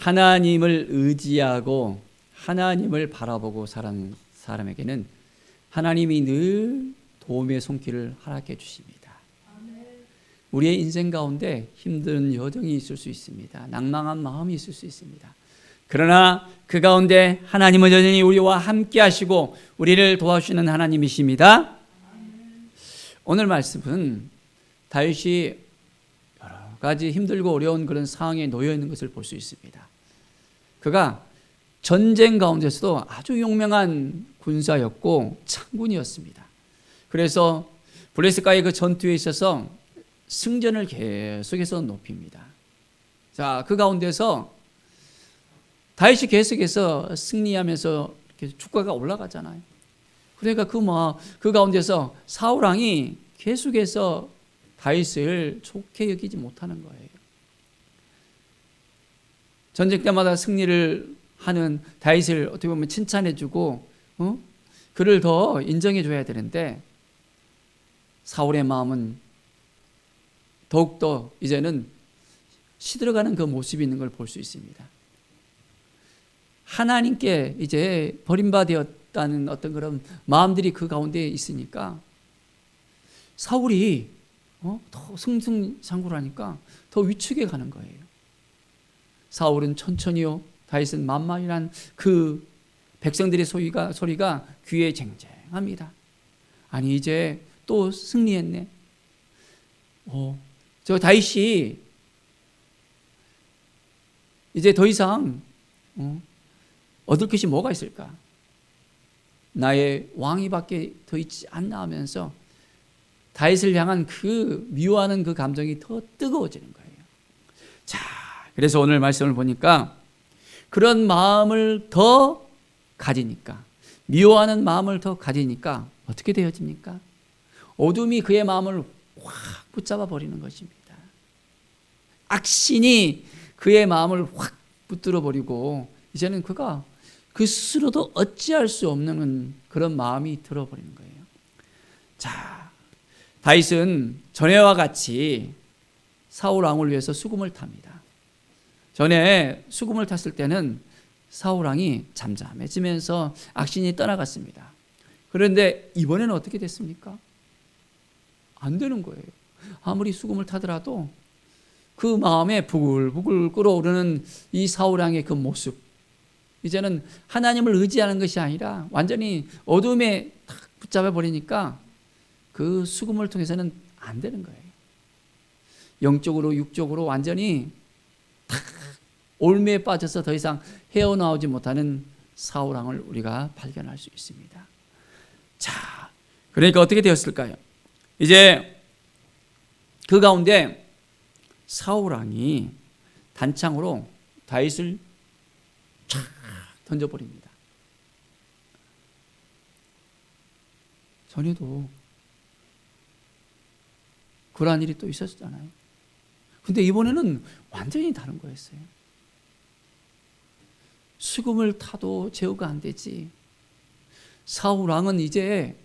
하나님을 의지하고 하나님을 바라보고 살아가는 사람에게는 하나님이 늘 도움의 손길을 허락해 주십니다. 우리의 인생 가운데 힘든 여정이 있을 수 있습니다. 낭망한 마음이 있을 수 있습니다. 그러나 그 가운데 하나님은 여전히 우리와 함께 하시고 우리를 도와주시는 하나님이십니다. 오늘 말씀은 다윗이 여러 가지 힘들고 어려운 그런 상황에 놓여 있는 것을 볼 수 있습니다. 그가 전쟁 가운데서도 아주 용맹한 군사였고 장군이었습니다. 그래서 블레셋과의 그 전투에 있어서 승전을 계속해서 높입니다. 자, 그 가운데서 다윗이 계속해서 승리하면서 이렇게 주가가 올라가잖아요. 그러니까 그 가운데서 사울 왕이 계속해서 다윗을 좋게 여기지 못하는 거예요. 전쟁 때마다 승리를 하는 다윗을 어떻게 보면 칭찬해주고 그를 더 인정해줘야 되는데 사울의 마음은 더욱더 이제는 시들어가는 그 모습이 있는 걸 볼 수 있습니다. 하나님께 이제 버림받았다는 어떤 그런 마음들이 그 가운데 있으니까 사울이 더 승승장구를 하니까 더 위축해 가는 거예요. 사울은 천천히요, 다윗은 만만이란 그 백성들의 소리가 귀에 쟁쟁합니다. 아니 이제 또 승리했네. 저 다윗이 이제 더 이상 얻을 것이 뭐가 있을까? 나의 왕위밖에 더 있지 않나 하면서 다윗을 향한 그 미워하는 그 감정이 더 뜨거워지는 거예요. 자, 그래서 오늘 말씀을 보니까 그런 마음을 더 가지니까, 미워하는 마음을 더 가지니까 어떻게 되어집니까? 어둠이 그의 마음을 확 붙잡아 버리는 것입니다. 악신이 그의 마음을 확 붙들어 버리고 이제는 그가 그 스스로도 어찌할 수 없는 그런 마음이 들어버리는 거예요. 자, 다윗은 전에와 같이 사울 왕을 위해서 수금을 탑니다. 전에 수금을 탔을 때는 사울 왕이 잠잠해지면서 악신이 떠나갔습니다. 그런데 이번에는 어떻게 됐습니까? 안 되는 거예요. 아무리 수금을 타더라도 그 마음에 부글부글 끓어오르는 이 사울 왕의 그 모습, 이제는 하나님을 의지하는 것이 아니라 완전히 어둠에 탁 붙잡아 버리니까 그 수금을 통해서는 안 되는 거예요. 영적으로 육적으로 완전히 탁 올무에 빠져서 더 이상 헤어나오지 못하는 사울 왕을 우리가 발견할 수 있습니다. 자, 그러니까 어떻게 되었을까요? 이제 그 가운데 사울 왕이 단창으로 다윗을 쫙 던져버립니다. 전에도 그러한 일이 또 있었잖아요. 근데 이번에는 완전히 다른 거였어요. 수금을 타도 제어가 안 되지. 사울 왕은 이제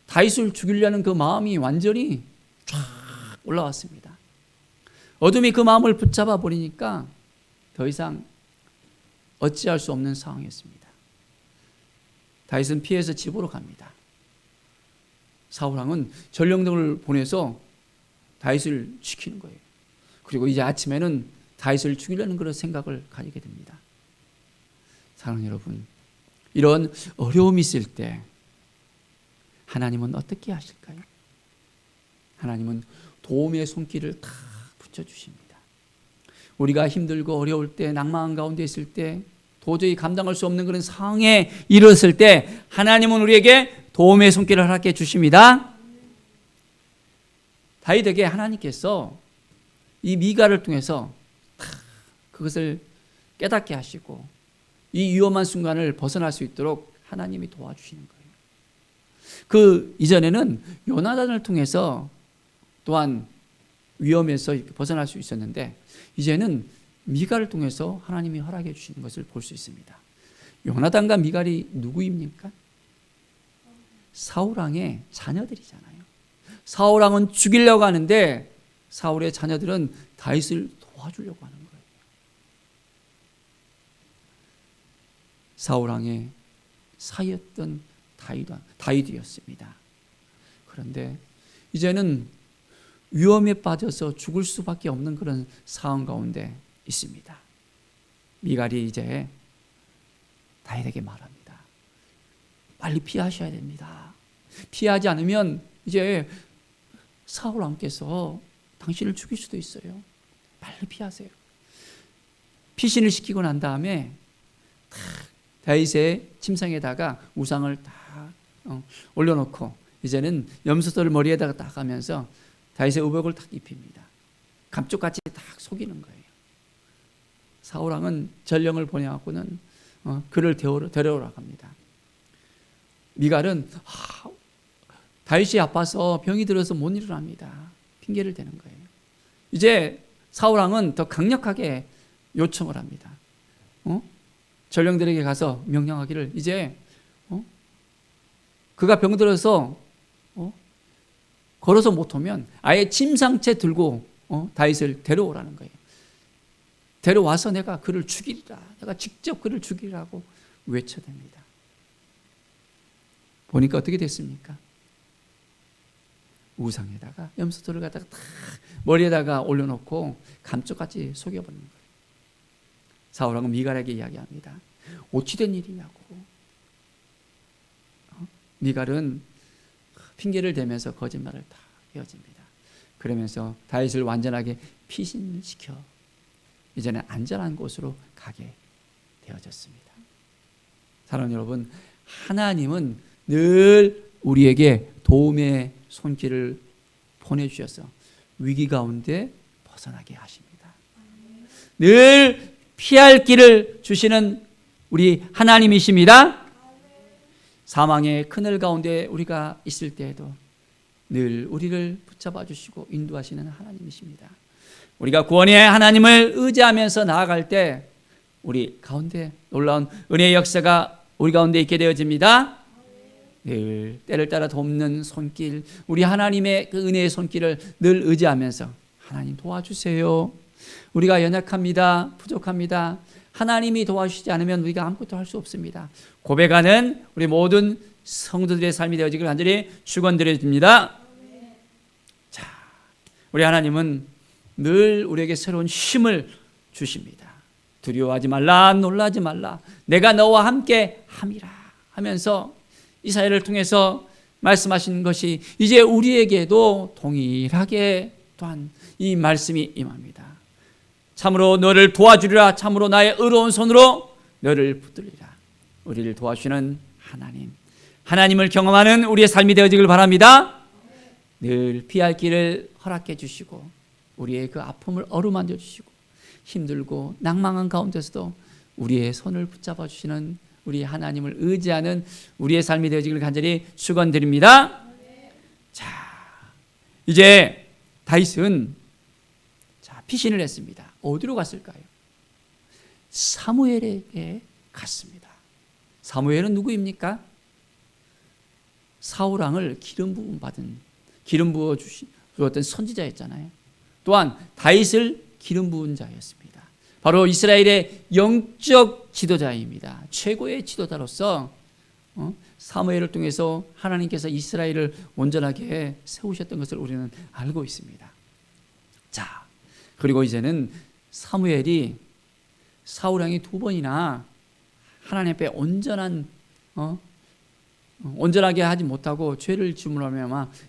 다윗을 죽이려는 그 마음이 완전히 쫙 올라왔습니다. 어둠이 그 마음을 붙잡아 버리니까 더 이상 어찌할 수 없는 상황이었습니다. 다윗은 피해서 집으로 갑니다. 사울 왕은 전령들을 보내서 다윗을 지키는 거예요. 그리고 이제 아침에는 다윗을 죽이려는 그런 생각을 가지게 됩니다. 사랑하는 여러분, 이런 어려움이 있을 때 하나님은 어떻게 하실까요? 하나님은 도움의 손길을 다 붙여주십니다. 우리가 힘들고 어려울 때, 낭만 가운데 있을 때, 도저히 감당할 수 없는 그런 상황에 이르렀을 때 하나님은 우리에게 도움의 손길을 허락해 주십니다. 다윗에게 하나님께서 이 미가를 통해서 그것을 깨닫게 하시고 이 위험한 순간을 벗어날 수 있도록 하나님이 도와주시는 거예요. 그 이전에는 요나단을 통해서 또한 위험에서 벗어날 수 있었는데 이제는 미갈을 통해서 하나님이 허락해 주시는 것을 볼 수 있습니다. 요나단과 미갈이 누구입니까? 사울왕의 자녀들이잖아요. 사울왕은 죽이려고 하는데 사울의 자녀들은 다윗을 도와주려고 하는 거예요. 사울 왕의 사이였던 다윗이었습니다. 그런데 이제는 위험에 빠져서 죽을 수밖에 없는 그런 상황 가운데 있습니다. 미갈이 이제 다윗에게 말합니다. 빨리 피하셔야 됩니다. 피하지 않으면 이제 사울 왕께서 당신을 죽일 수도 있어요. 빨리 피하세요. 피신을 시키고 난 다음에 다윗의 침상에다가 우상을 다 올려놓고 이제는 염소털을 머리에다가 딱 하면서 다윗의 의복을 딱 입힙니다. 감쪽같이 딱 속이는 거예요. 사울 왕은 전령을 보내갖고는 그를 데려오라고 합니다. 미갈은 다윗이 아파서 병이 들어서 못 일어납니다. 핑계를 대는 거예요. 이제 사울 왕은 더 강력하게 요청을 합니다. 전령들에게 가서 명령하기를 이제 그가 병들어서 걸어서 못 오면 아예 침상채 들고 다윗을 데려오라는 거예요. 데려와서 내가 그를 죽이리라. 내가 직접 그를 죽이라고 외쳐댑니다. 보니까 어떻게 됐습니까? 우상에다가 염소털을 갖다가 다 머리에다가 올려놓고 감쪽같이 속여버리는 거예요. 사울 왕은 미갈에게 이야기합니다. 어찌된 일이냐고. 미갈은 핑계를 대면서 거짓말을 다 이어집니다. 그러면서 다윗을 완전하게 피신시켜 이제는 안전한 곳으로 가게 되어졌습니다. 사랑하는 여러분, 하나님은 늘 우리에게 도움의 손길을 보내주셔서 위기 가운데 벗어나게 하십니다. 늘 피할 길을 주시는 우리 하나님이십니다. 사망의 그늘 가운데 우리가 있을 때에도 늘 우리를 붙잡아 주시고 인도하시는 하나님이십니다. 우리가 구원의 하나님을 의지하면서 나아갈 때 우리 가운데 놀라운 은혜의 역사가 우리 가운데 있게 되어집니다. 늘 때를 따라 돕는 손길, 우리 하나님의 그 은혜의 손길을 늘 의지하면서 하나님 도와주세요. 우리가 연약합니다. 부족합니다. 하나님이 도와주시지 않으면 우리가 아무것도 할 수 없습니다. 고백하는 우리 모든 성도들의 삶이 되어지길 간절히 축원드립니다. 자, 우리 하나님은 늘 우리에게 새로운 힘을 주십니다. 두려워하지 말라, 놀라지 말라, 내가 너와 함께 함이라 하면서 이사야를 통해서 말씀하신 것이 이제 우리에게도 동일하게 또한 이 말씀이 임합니다. 참으로 너를 도와주리라. 참으로 나의 의로운 손으로 너를 붙들리라. 우리를 도와주시는 하나님, 하나님을 경험하는 우리의 삶이 되어지길 바랍니다. 늘 피할 길을 허락해 주시고 우리의 그 아픔을 어루만져 주시고 힘들고 낭망한 가운데서도 우리의 손을 붙잡아 주시는 우리 하나님을 의지하는 우리의 삶이 되어지길 간절히 축원드립니다. 자, 이제 다윗은 피신을 했습니다. 어디로 갔을까요? 사무엘에게 갔습니다. 사무엘은 누구입니까? 사울 왕을 기름 부어 주었던 선지자였잖아요. 또한 다윗을 기름 부은 자였습니다. 바로 이스라엘의 영적 지도자입니다. 최고의 지도자로서 사무엘을 통해서 하나님께서 이스라엘을 온전하게 세우셨던 것을 우리는 알고 있습니다. 자, 그리고 이제는 사무엘이 사울 왕이 2번이나 하나님 앞에 온전하게 하지 못하고 죄를 지음으로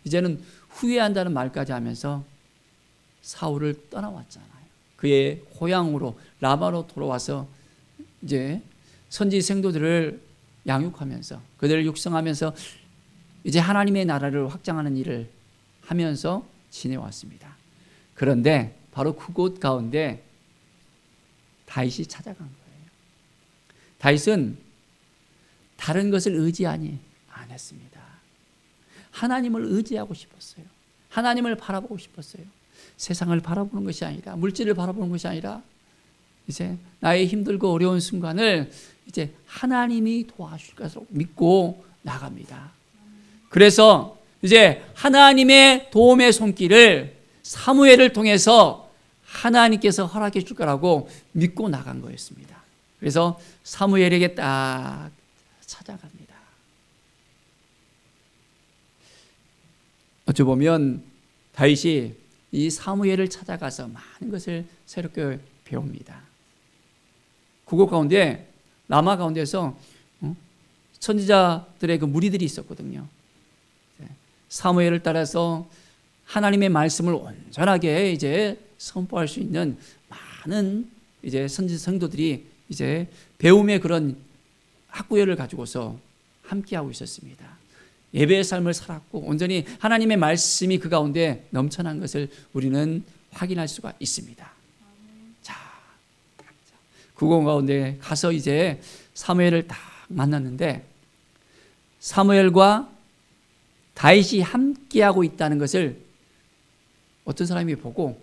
이제는 후회한다는 말까지 하면서 사울을 떠나왔잖아요. 그의 고향으로 라마로 돌아와서 이제 선지 생도들을 양육하면서 그들을 육성하면서 이제 하나님의 나라를 확장하는 일을 하면서 지내왔습니다. 그런데 바로 그곳 가운데 다윗이 찾아간 거예요. 다윗은 다른 것을 의지하지 않았습니다. 하나님을 의지하고 싶었어요. 하나님을 바라보고 싶었어요. 세상을 바라보는 것이 아니라, 물질을 바라보는 것이 아니라 이제 나의 힘들고 어려운 순간을 이제 하나님이 도와줄 것을 믿고 나갑니다. 그래서 이제 하나님의 도움의 손길을 사무엘을 통해서 하나님께서 허락해 줄 거라고 믿고 나간 거였습니다. 그래서 사무엘에게 딱 찾아갑니다. 어찌 보면 다윗이 이 사무엘을 찾아가서 많은 것을 새롭게 배웁니다. 그곳 가운데 라마 가운데서 선지자들의 그 무리들이 있었거든요. 사무엘을 따라서 하나님의 말씀을 온전하게 이제 선포할 수 있는 많은 이제 선지 성도들이 이제 배움의 그런 학구열을 가지고서 함께하고 있었습니다. 예배의 삶을 살았고 온전히 하나님의 말씀이 그 가운데 넘쳐난 것을 우리는 확인할 수가 있습니다. 자, 그곳 가운데 가서 이제 사무엘을 딱 만났는데 사무엘과 다윗이 함께하고 있다는 것을 어떤 사람이 보고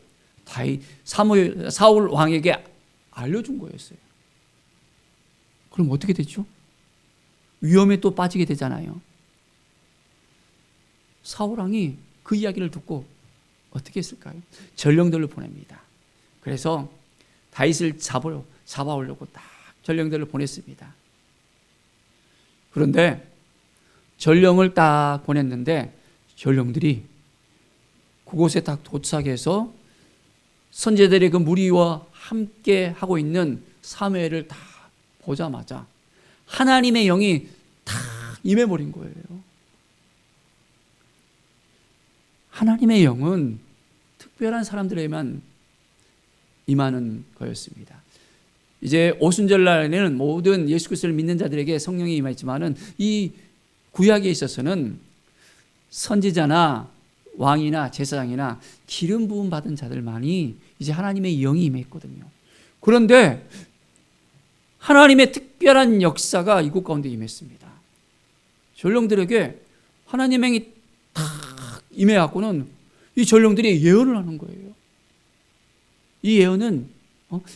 사울 왕에게 알려준 거였어요. 그럼 어떻게 되죠? 위험에 또 빠지게 되잖아요. 사울 왕이 그 이야기를 듣고 어떻게 했을까요? 전령들을 보냅니다. 그래서 다윗을 잡아오려고 딱 전령들을 보냈습니다. 그런데 전령을 딱 보냈는데 전령들이 그곳에 딱 도착해서 선지자들의 그 무리와 함께 하고 있는 사무엘을 다 보자마자 하나님의 영이 다 임해버린 거예요. 하나님의 영은 특별한 사람들에게만 임하는 거였습니다. 이제 오순절날에는 모든 예수 그리스도를 믿는 자들에게 성령이 임했지만은 이 구약에 있어서는 선지자나 왕이나 제사장이나 기름 부음 받은 자들만이 이제 하나님의 영이 임했거든요. 그런데 하나님의 특별한 역사가 이곳 가운데 임했습니다. 전령들에게 하나님의 영이 탁 임해갖고는 이 전령들이 예언을 하는 거예요. 이 예언은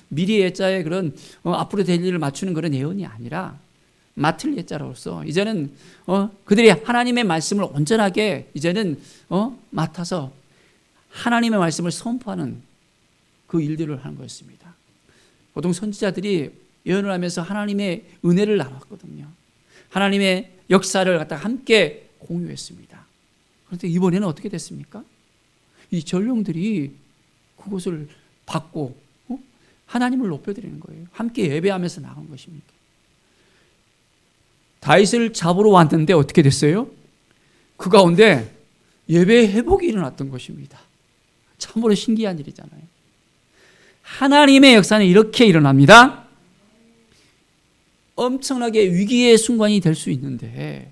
미리 예자의 그런 앞으로 될 일을 맞추는 그런 예언이 아니라 맡을 예자로서 이제는 그들이 하나님의 말씀을 온전하게 이제는 맡아서 하나님의 말씀을 선포하는 그 일들을 하는 거였습니다. 보통 선지자들이 예언을 하면서 하나님의 은혜를 나눴거든요. 하나님의 역사를 갖다가 함께 공유했습니다. 그런데 이번에는 어떻게 됐습니까? 이 전령들이 그것을 받고 하나님을 높여드리는 거예요. 함께 예배하면서 나간 것입니까? 다윗을 잡으러 왔는데 어떻게 됐어요? 그 가운데 예배의 회복이 일어났던 것입니다. 참으로 신기한 일이잖아요. 하나님의 역사는 이렇게 일어납니다. 엄청나게 위기의 순간이 될 수 있는데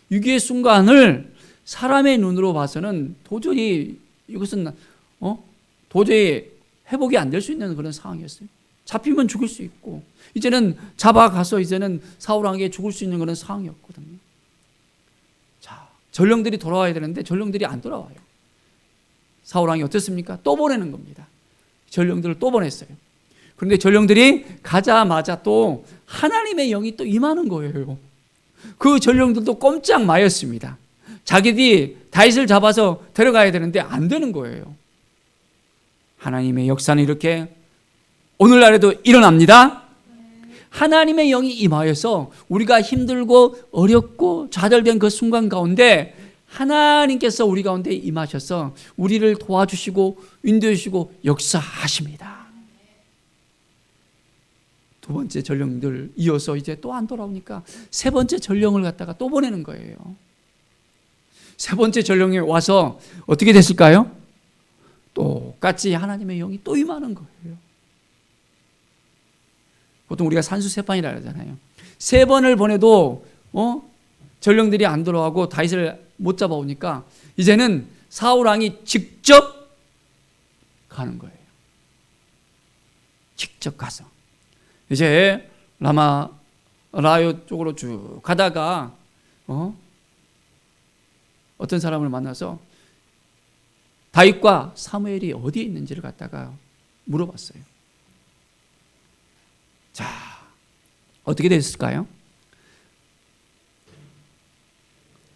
위기의 순간을 사람의 눈으로 봐서는 도저히 이것은 도저히 회복이 안 될 수 있는 그런 상황이었어요. 잡히면 죽을 수 있고 이제는 잡아가서 이제는 사울 왕에게 죽을 수 있는 그런 상황이었거든요. 자, 전령들이 돌아와야 되는데 전령들이 안 돌아와요. 사울 왕이 어떻습니까? 또 보내는 겁니다. 전령들을 또 보냈어요. 그런데 전령들이 가자마자 또 하나님의 영이 또 임하는 거예요. 그 전령들도 꼼짝 마였습니다. 자기들이 다윗을 잡아서 데려가야 되는데 안 되는 거예요. 하나님의 역사는 이렇게 오늘날에도 일어납니다. 하나님의 영이 임하여서 우리가 힘들고 어렵고 좌절된 그 순간 가운데 하나님께서 우리 가운데 임하셔서 우리를 도와주시고 인도해 주시고 역사하십니다. 두 번째 전령들 이어서 이제 또 안 돌아오니까 세 번째 전령을 갖다가 또 보내는 거예요. 세 번째 전령이 와서 어떻게 됐을까요? 똑같이 하나님의 영이 또 임하는 거예요. 보통 우리가 산수세판이라 하잖아요. 세 번을 보내도 전령들이 안 돌아오고 다윗을 못 잡아오니까 이제는 사울 왕이 직접 가는 거예요. 직접 가서 이제 라마라요 쪽으로 쭉 가다가 어떤 사람을 만나서 다윗과 사무엘이 어디에 있는지를 갖다가 물어봤어요. 자, 어떻게 됐을까요?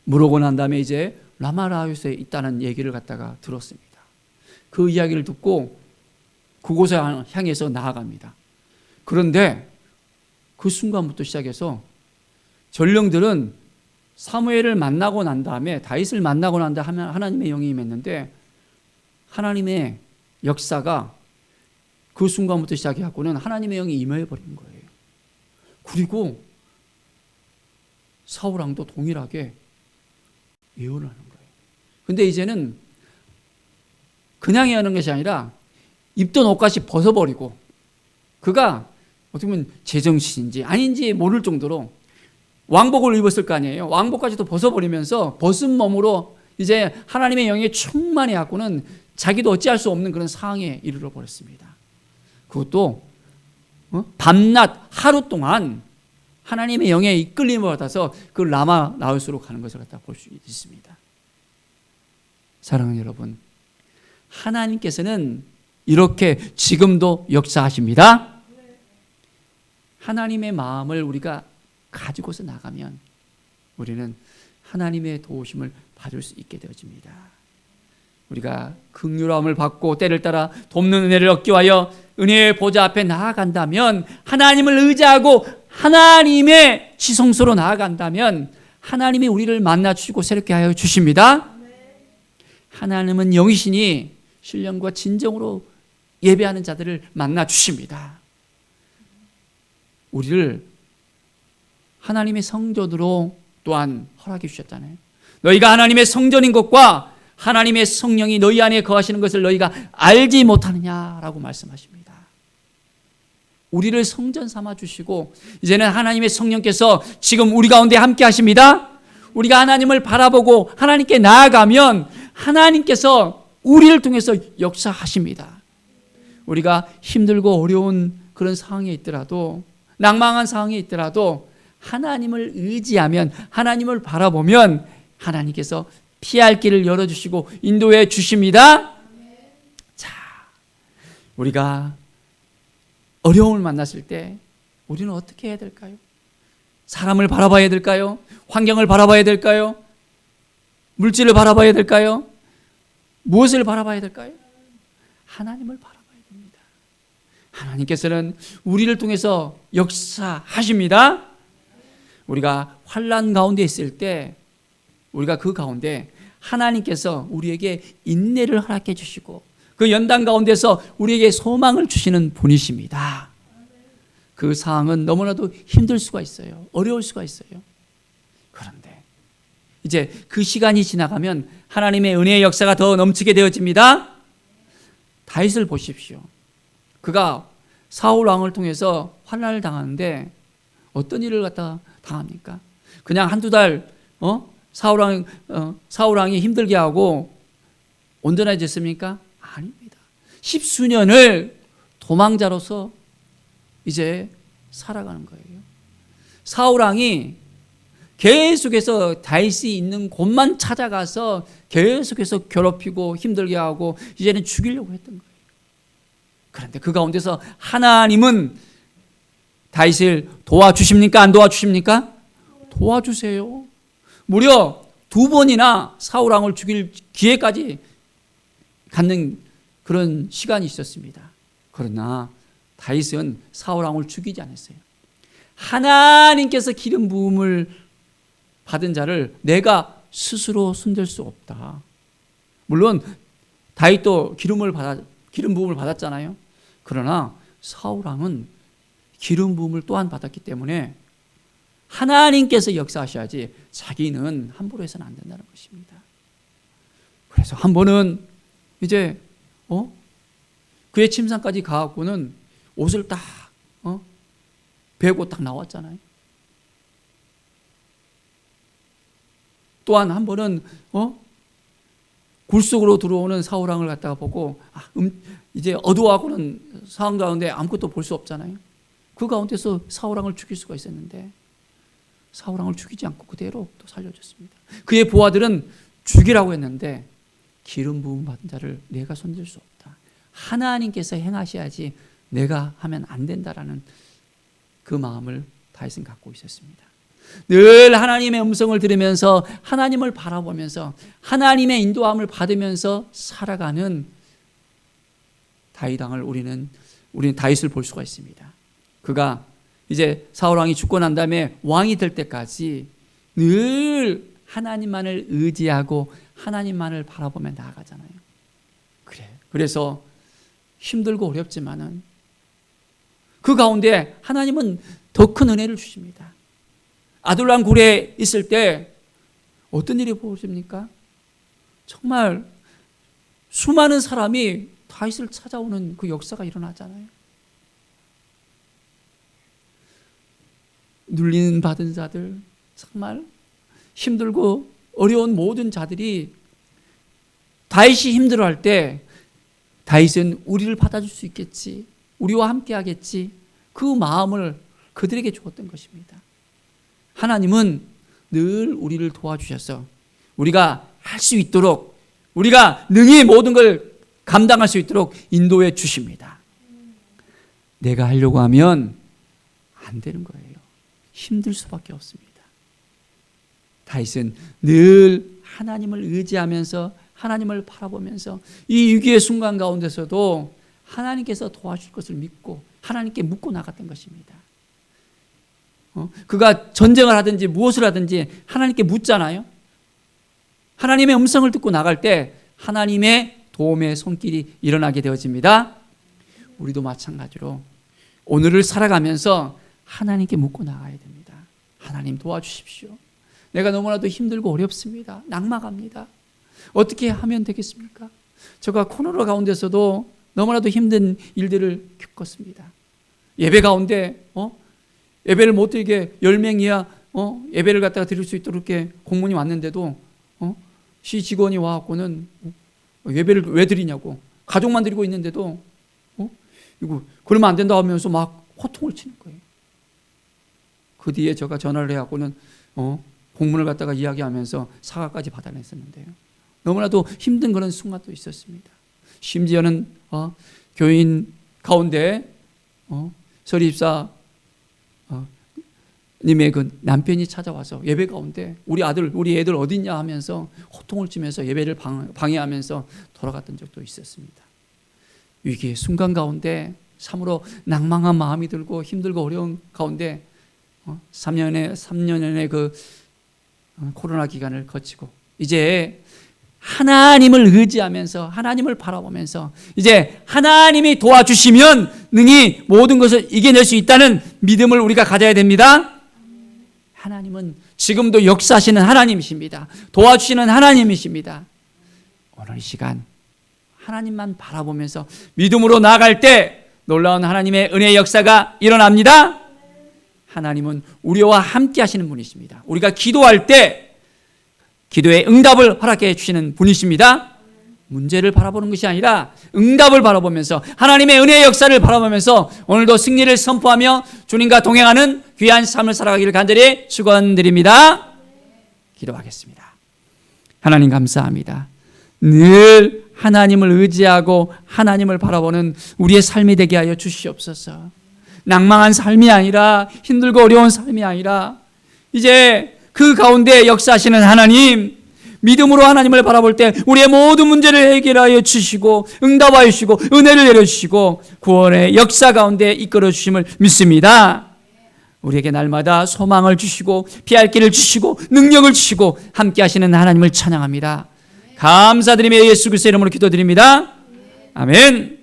물어보고 난 다음에 이제 라마라요스에 있다는 얘기를 갖다가 들었습니다. 그 이야기를 듣고 그곳에 향해서 나아갑니다. 그런데 그 순간부터 시작해서 전령들은 사무엘을 만나고 난 다음에, 다윗을 만나고 난 다음에 하나님의 영이 임했는데, 하나님의 역사가 그 순간부터 시작해갖고는 하나님의 영이 임해버린 거예요. 그리고 사울 왕도 동일하게 예언을 하는 거예요. 근데 이제는 그냥 예언하는 것이 아니라 입던 옷까지 벗어버리고, 그가 어떻게 보면 제정신인지 아닌지 모를 정도로 왕복을 입었을 거 아니에요. 왕복까지도 벗어버리면서 벗은 몸으로 이제 하나님의 영에 충만해 갖고는 자기도 어찌할 수 없는 그런 상황에 이르러 버렸습니다. 그것도 밤낮 하루 동안 하나님의 영에 이끌림을 받아서 그 라마 나웃으로 가는 것을 갖다 볼 수 있습니다. 사랑하는 여러분, 하나님께서는 이렇게 지금도 역사하십니다. 하나님의 마음을 우리가 가지고서 나가면 우리는 하나님의 도우심을 받을 수 있게 되어집니다. 우리가 긍휼함을 받고 때를 따라 돕는 은혜를 얻기 위하여 은혜의 보좌 앞에 나아간다면, 하나님을 의지하고 하나님의 지성소로 나아간다면 하나님이 우리를 만나 주시고 새롭게 하여 주십니다. 하나님은 영이시니 신령과 진정으로 예배하는 자들을 만나 주십니다. 우리를 하나님의 성전으로 또한 허락해 주셨잖아요. 너희가 하나님의 성전인 것과 하나님의 성령이 너희 안에 거하시는 것을 너희가 알지 못하느냐라고 말씀하십니다. 우리를 성전 삼아 주시고 이제는 하나님의 성령께서 지금 우리 가운데 함께 하십니다. 우리가 하나님을 바라보고 하나님께 나아가면 하나님께서 우리를 통해서 역사하십니다. 우리가 힘들고 어려운 그런 상황에 있더라도, 낭망한 상황에 있더라도 하나님을 의지하면, 하나님을 바라보면 하나님께서 피할 길을 열어주시고 인도해 주십니다. 자, 우리가 어려움을 만났을 때 우리는 어떻게 해야 될까요? 사람을 바라봐야 될까요? 환경을 바라봐야 될까요? 물질을 바라봐야 될까요? 무엇을 바라봐야 될까요? 하나님을 바라봐야 됩니다. 하나님께서는 우리를 통해서 역사하십니다. 우리가 환난 가운데 있을 때, 우리가 그 가운데 하나님께서 우리에게 인내를 허락해 주시고 그 연단 가운데서 우리에게 소망을 주시는 분이십니다. 그 상황은 너무나도 힘들 수가 있어요. 어려울 수가 있어요. 그런데 이제 그 시간이 지나가면 하나님의 은혜의 역사가 더 넘치게 되어집니다. 다윗을 보십시오. 그가 사울 왕을 통해서 환난을 당하는데 어떤 일을 갖다 당합니까? 그냥 한두 달 사울 왕이 힘들게 하고 온전해졌습니까? 아닙니다. 10수년을 도망자로서 이제 살아가는 거예요. 사울 왕이 계속해서 다윗이 있는 곳만 찾아가서 계속해서 괴롭히고 힘들게 하고 이제는 죽이려고 했던 거예요. 그런데 그 가운데서 하나님은 다윗을 도와주십니까? 안 도와주십니까? 도와주세요. 무려 2번이나 사울 왕을 죽일 기회까지 갖는 그런 시간이 있었습니다. 그러나 다윗은 사울 왕을 죽이지 않았어요. 하나님께서 기름 부음을 받은 자를 내가 스스로 손댈 수 없다. 물론 다윗도 기름 부음을 받았잖아요. 그러나 사울 왕은 기름 부음을 또한 받았기 때문에 하나님께서 역사하셔야지 자기는 함부로 해서는 안 된다는 것입니다. 그래서 한 번은 이제 그의 침상까지 가갖고는 옷을 딱 베고 딱 나왔잖아요. 또한 한 번은 굴 속으로 들어오는 사울 왕을 갖다가 보고 이제 어두워하고는 상황 가운데 아무것도 볼 수 없잖아요. 그 가운데서 사울 왕을 죽일 수가 있었는데 사울 왕을 죽이지 않고 그대로 또 살려줬습니다. 그의 부하들은 죽이라고 했는데 기름 부음 받은 자를 내가 손댈 수 없다. 하나님께서 행하셔야지 내가 하면 안 된다라는 그 마음을 다윗은 갖고 있었습니다. 늘 하나님의 음성을 들으면서 하나님을 바라보면서 하나님의 인도함을 받으면서 살아가는 다윗 왕을 우리는 다윗을 볼 수가 있습니다. 그가 이제 사울 왕이 죽고 난 다음에 왕이 될 때까지 늘 하나님만을 의지하고 하나님만을 바라보며 나아가잖아요. 그래서 힘들고 어렵지만은 그 가운데 하나님은 더 큰 은혜를 주십니다. 아둘람 굴에 있을 때 어떤 일이 벌어집니까? 정말 수많은 사람이 다윗을 찾아오는 그 역사가 일어나잖아요. 눌린 받은 자들, 정말 힘들고 어려운 모든 자들이 다윗이 힘들어할 때 다윗은 우리를 받아줄 수 있겠지, 우리와 함께 하겠지, 그 마음을 그들에게 주었던 것입니다. 하나님은 늘 우리를 도와주셔서 우리가 할 수 있도록, 우리가 능히 모든 걸 감당할 수 있도록 인도해 주십니다. 내가 하려고 하면 안 되는 거예요. 힘들 수밖에 없습니다. 다윗은 늘 하나님을 의지하면서 하나님을 바라보면서 이 위기의 순간 가운데서도 하나님께서 도와줄 것을 믿고 하나님께 묻고 나갔던 것입니다. 그가 전쟁을 하든지 무엇을 하든지 하나님께 묻잖아요. 하나님의 음성을 듣고 나갈 때 하나님의 도움의 손길이 일어나게 되어집니다. 우리도 마찬가지로 오늘을 살아가면서 하나님께 묻고 나가야 됩니다. 하나님 도와주십시오. 내가 너무나도 힘들고 어렵습니다. 낙망합니다. 어떻게 하면 되겠습니까? 제가 코로나 가운데서도 너무나도 힘든 일들을 겪었습니다. 예배 가운데 예배를 못 드리게 10명이야 예배를 갖다가 드릴 수 있도록 이렇게 공문이 왔는데도 시 직원이 와갖고는 예배를 왜 드리냐고, 가족만 드리고 있는데도 이거 그러면 안 된다 하면서 막 호통을 치는 거예요. 그 뒤에 제가 전화를 해갖고는 공문을 갖다가 이야기하면서 사과까지 받아냈었는데요. 너무나도 힘든 그런 순간도 있었습니다. 심지어는 교인 가운데 서리입사 님의 그 남편이 찾아와서 예배 가운데 우리 애들 어디 있냐 하면서 호통을 치면서 예배를 방해하면서 돌아갔던 적도 있었습니다. 위기의 순간 가운데 참으로 낭망한 마음이 들고 힘들고 어려운 가운데 3년의 그 코로나 기간을 거치고 이제 하나님을 의지하면서 하나님을 바라보면서 이제 하나님이 도와주시면 능히 모든 것을 이겨낼 수 있다는 믿음을 우리가 가져야 됩니다. 하나님은 지금도 역사하시는 하나님이십니다. 도와주시는 하나님이십니다. 오늘 이 시간 하나님만 바라보면서 믿음으로 나아갈 때 놀라운 하나님의 은혜의 역사가 일어납니다. 하나님은 우리와 함께 하시는 분이십니다. 우리가 기도할 때 기도의 응답을 허락해 주시는 분이십니다. 문제를 바라보는 것이 아니라 응답을 바라보면서 하나님의 은혜의 역사를 바라보면서 오늘도 승리를 선포하며 주님과 동행하는 귀한 삶을 살아가기를 간절히 축원드립니다. 기도하겠습니다. 하나님 감사합니다. 늘 하나님을 의지하고 하나님을 바라보는 우리의 삶이 되게 하여 주시옵소서. 낭망한 삶이 아니라 힘들고 어려운 삶이 아니라 이제 그 가운데 역사하시는 하나님, 믿음으로 하나님을 바라볼 때 우리의 모든 문제를 해결하여 주시고 응답하여 주시고 은혜를 내려주시고 구원의 역사 가운데 이끌어 주심을 믿습니다. 우리에게 날마다 소망을 주시고 피할 길을 주시고 능력을 주시고 함께 하시는 하나님을 찬양합니다. 감사드리며 예수 그리스도의 이름으로 기도드립니다. 아멘.